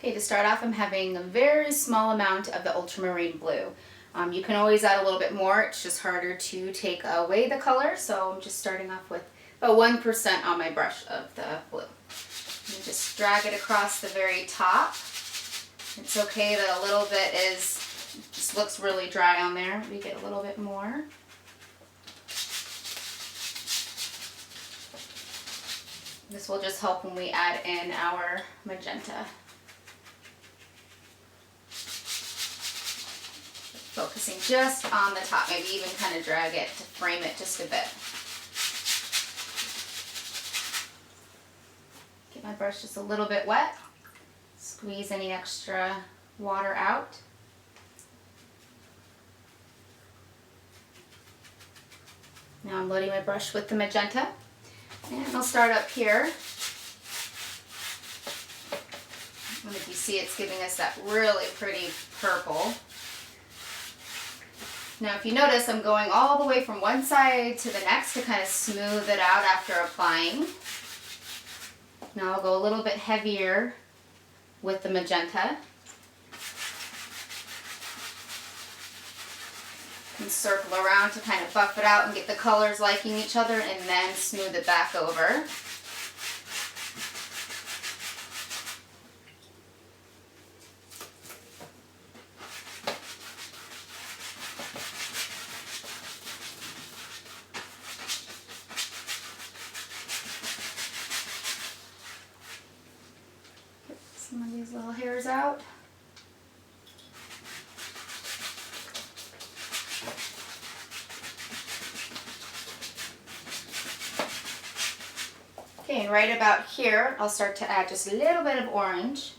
Okay, to start off, I'm having a very small amount of the ultramarine blue. You can always add a little bit more, it's just harder to take away the color, so I'm just starting off with about 1% on my brush of the blue. And just drag it across the very top. It's okay that a little bit just looks really dry on there. We get a little bit more. This will just help when we add in our magenta. Focusing just on the top, maybe even kind of drag it to frame it just a bit. Get my brush just a little bit wet. Squeeze any extra water out. Now I'm loading my brush with the magenta. And I'll start up here. And if you see, it's giving us that really pretty purple. Now if you notice, I'm going all the way from one side to the next to kind of smooth it out after applying. Now I'll go a little bit heavier with the magenta. And circle around to kind of buff it out and get the colors liking each other, and then smooth it back over. Get some of these little hairs out. Okay, and right about here, I'll start to add just a little bit of orange.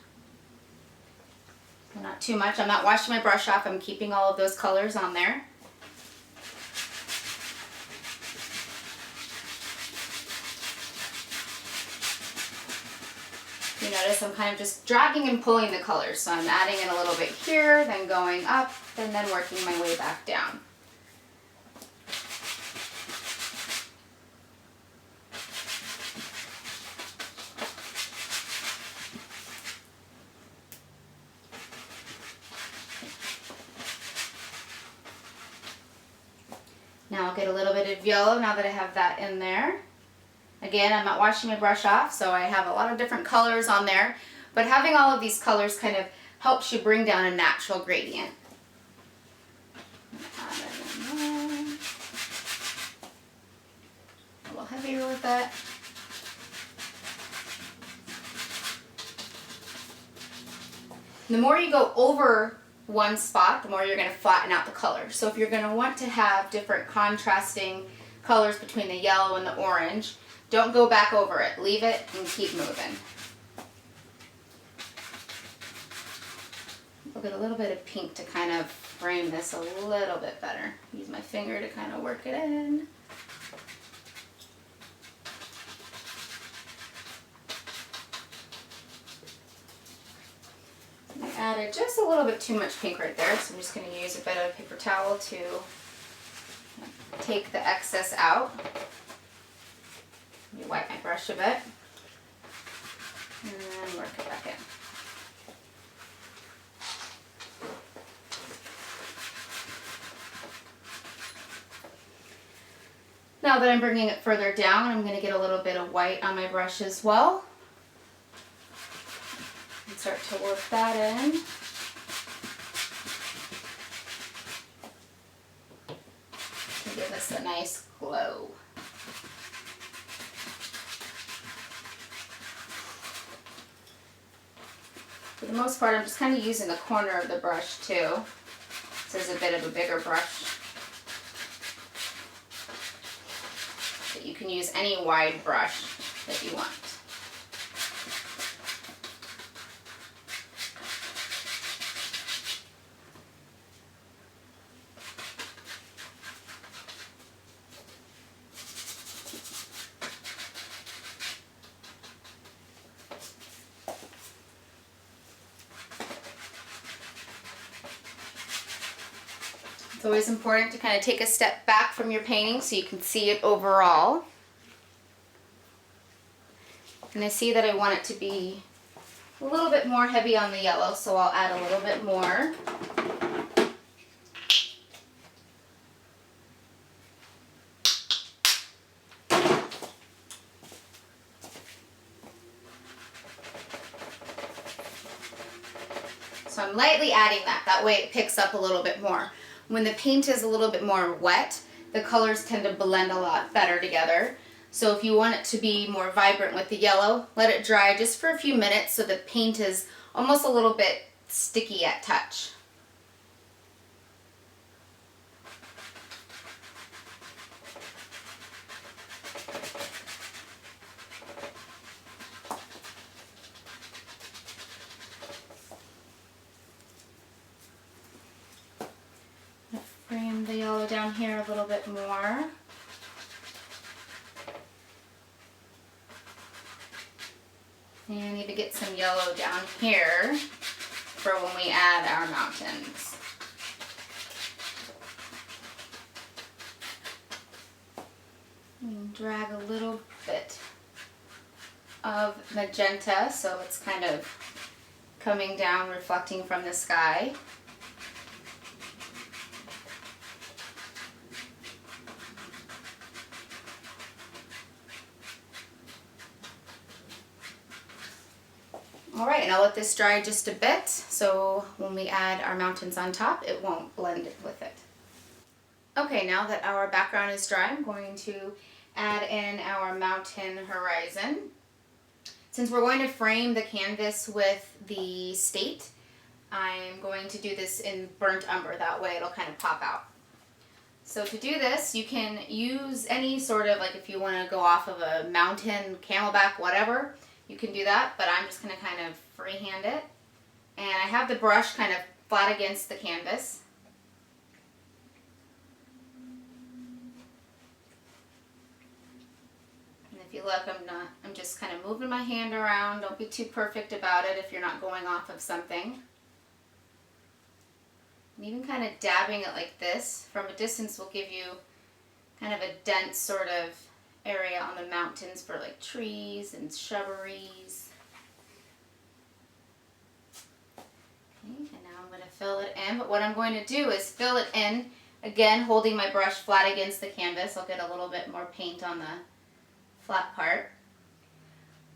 Not too much. I'm not washing my brush off. I'm keeping all of those colors on there. You notice I'm kind of just dragging and pulling the colors. So I'm adding in a little bit here, then going up, and then working my way back down. Now I'll get a little bit of yellow now that I have that in there. Again, I'm not washing my brush off, so I have a lot of different colors on there. But having all of these colors kind of helps you bring down a natural gradient. Add it in there. A little heavier with that. The more you go over one spot, the more you're going to flatten out the color. So if you're going to want to have different contrasting colors between the yellow and the orange, don't go back over it. Leave it and keep moving. I'll get a little bit of pink to kind of frame this a little bit better. Use my finger to kind of work it in. I added just a little bit too much pink right there, so I'm just going to use a bit of paper towel to take the excess out. Let me wipe my brush a bit, and then work it back in. Now that I'm bringing it further down, I'm going to get a little bit of white on my brush as well. And start to work that in. To give us a nice glow. For the most part, I'm just kind of using the corner of the brush too. This is a bit of a bigger brush. But you can use any wide brush that you want. It's always important to kind of take a step back from your painting so you can see it overall. And I see that I want it to be a a little bit more heavy on the yellow, so I'll add a little bit more. So I'm lightly adding that. That way it picks up a little bit more. When the paint is a little bit more wet, the colors tend to blend a lot better together. So if you want it to be more vibrant with the yellow, let it dry just for a few minutes so the paint is almost a little bit sticky at touch. Frame the yellow down here a little bit more. And I need to get some yellow down here for when we add our mountains. And drag a little bit of magenta so it's kind of coming down, reflecting from the sky. All right, and I'll let this dry just a bit, so when we add our mountains on top, it won't blend with it. Okay, now that our background is dry, I'm going to add in our mountain horizon. Since we're going to frame the canvas with the state, I'm going to do this in burnt umber. That way it'll kind of pop out. So to do this, you can use any sort of, like if you want to go off of a mountain, camelback, whatever, you can do that, but I'm just going to kind of freehand it. And I have the brush kind of flat against the canvas. And if you look, I'm just kind of moving my hand around. Don't be too perfect about it if you're not going off of something. And even kind of dabbing it like this from a distance will give you kind of a dense sort of area on the mountains for like trees and shrubberies. Okay, and now I'm going to fill it in, but what I'm going to do is fill it in, again holding my brush flat against the canvas. I'll get a little bit more paint on the flat part,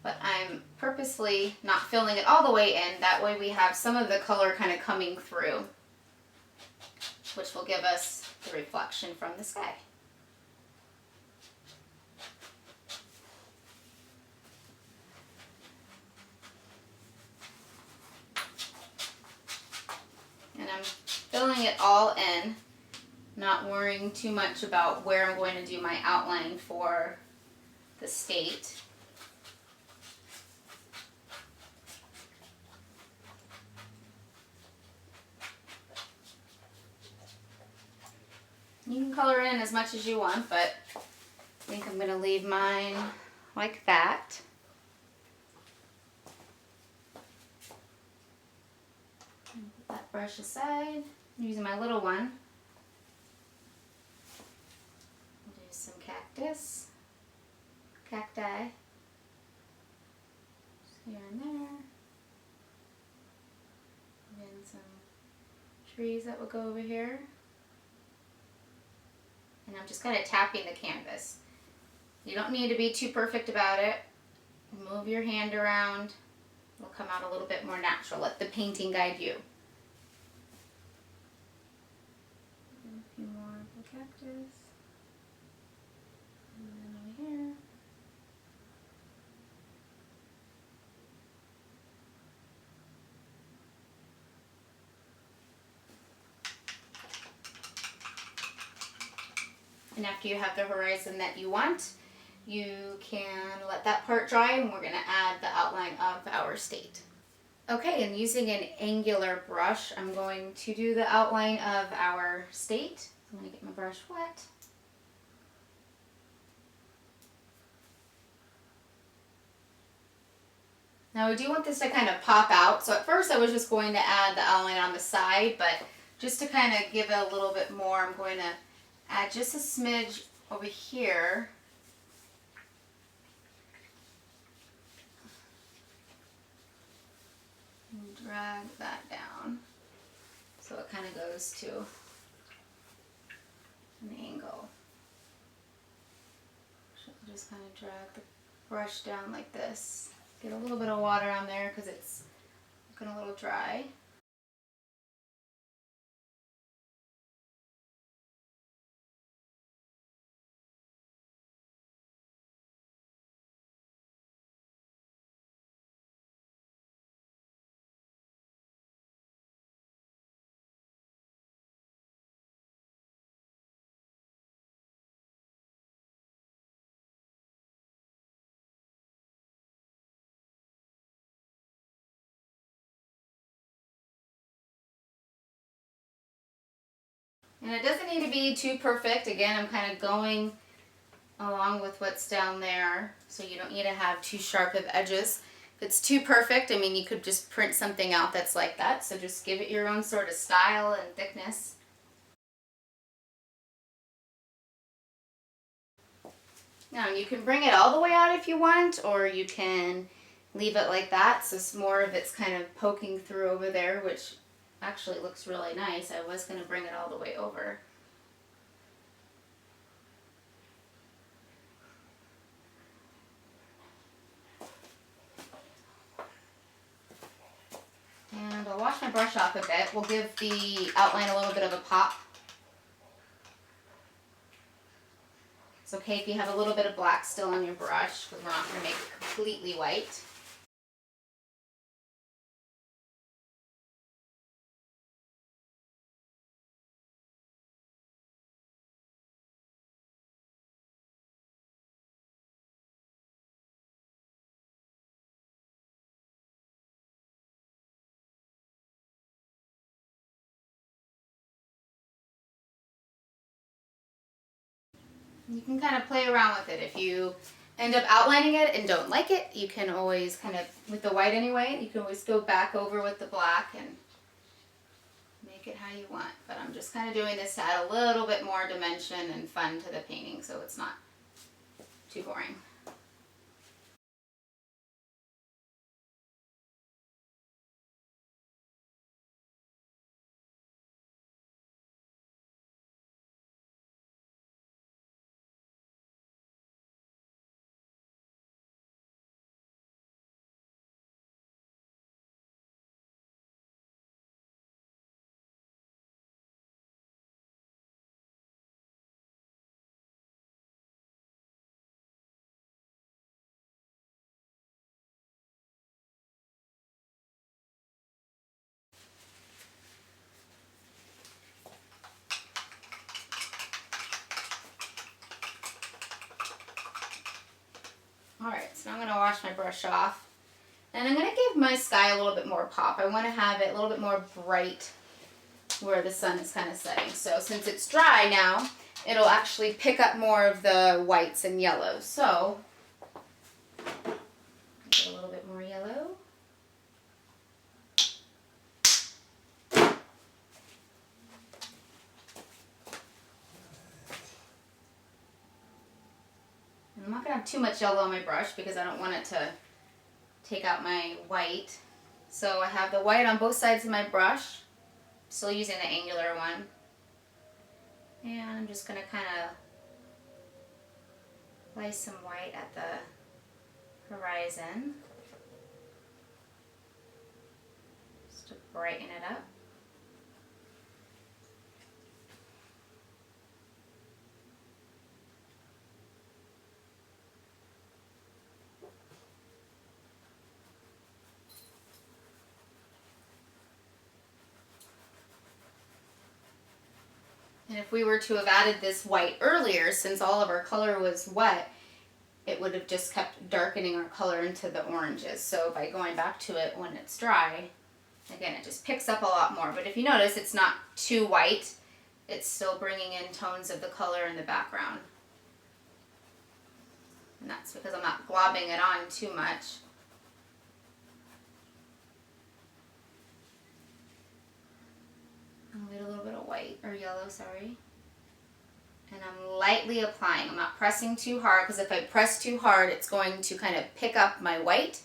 but I'm purposely not filling it all the way in. That way we have some of the color kind of coming through, which will give us the reflection from the sky. And I'm filling it all in, not worrying too much about where I'm going to do my outline for the state. You can color in as much as you want, but I think I'm going to leave mine like that. Put that brush aside. I'm using my little one. Do some cacti. Just here and there. And some trees that will go over here. And I'm just kind of tapping the canvas. You don't need to be too perfect about it. Move your hand around. It'll come out a little bit more natural. Let the painting guide you. A few more of the cactus. And then over here. And after you have the horizon that you want, you can let that part dry, and we're going to add the outline of our state. Okay, and using an angular brush, I'm going to do the outline of our state. I'm going to get my brush wet. Now we do want this to kind of pop out. So at first I was just going to add the outline on the side, but just to kind of give it a little bit more, I'm going to add just a smidge over here. drag that down so it kind of goes to an angle. So just kind of drag the brush down like this. Get a little bit of water on there because it's looking a little dry. And it doesn't need to be too perfect. Again, I'm kind of going along with what's down there, so you don't need to have too sharp of edges. If it's too perfect, I mean, you could just print something out that's like that, so just give it your own sort of style and thickness. Now, you can bring it all the way out if you want, or you can leave it like that, so more of it's kind of poking through over there, which actually looks really nice. I was going to bring it all the way over. And I'll wash my brush off a bit. We'll give the outline a little bit of a pop. It's okay if you have a little bit of black still on your brush, because we're not going to make it completely white. You can kind of play around with it. If you end up outlining it and don't like it, you can always kind of, with the white anyway, you can always go back over with the black and make it how you want. But I'm just kind of doing this to add a little bit more dimension and fun to the painting so it's not too boring. Alright, so I'm going to wash my brush off. And I'm going to give my sky a little bit more pop. I want to have it a little bit more bright where the sun is kind of setting. So since it's dry now, it'll actually pick up more of the whites and yellows. So, get a little bit more yellow. I'm not going to have too much yellow on my brush because I don't want it to take out my white. So I have the white on both sides of my brush, still using the angular one. And I'm just going to kind of lay some white at the horizon, just to brighten it up. And if we were to have added this white earlier, since all of our color was wet, it would have just kept darkening our color into the oranges. So by going back to it when it's dry, again, it just picks up a lot more. But if you notice, it's not too white. It's still bringing in tones of the color in the background. And that's because I'm not globbing it on too much. I'll get a little bit of white, or yellow, sorry. And I'm lightly applying. I'm not pressing too hard, because if I press too hard, it's going to kind of pick up my white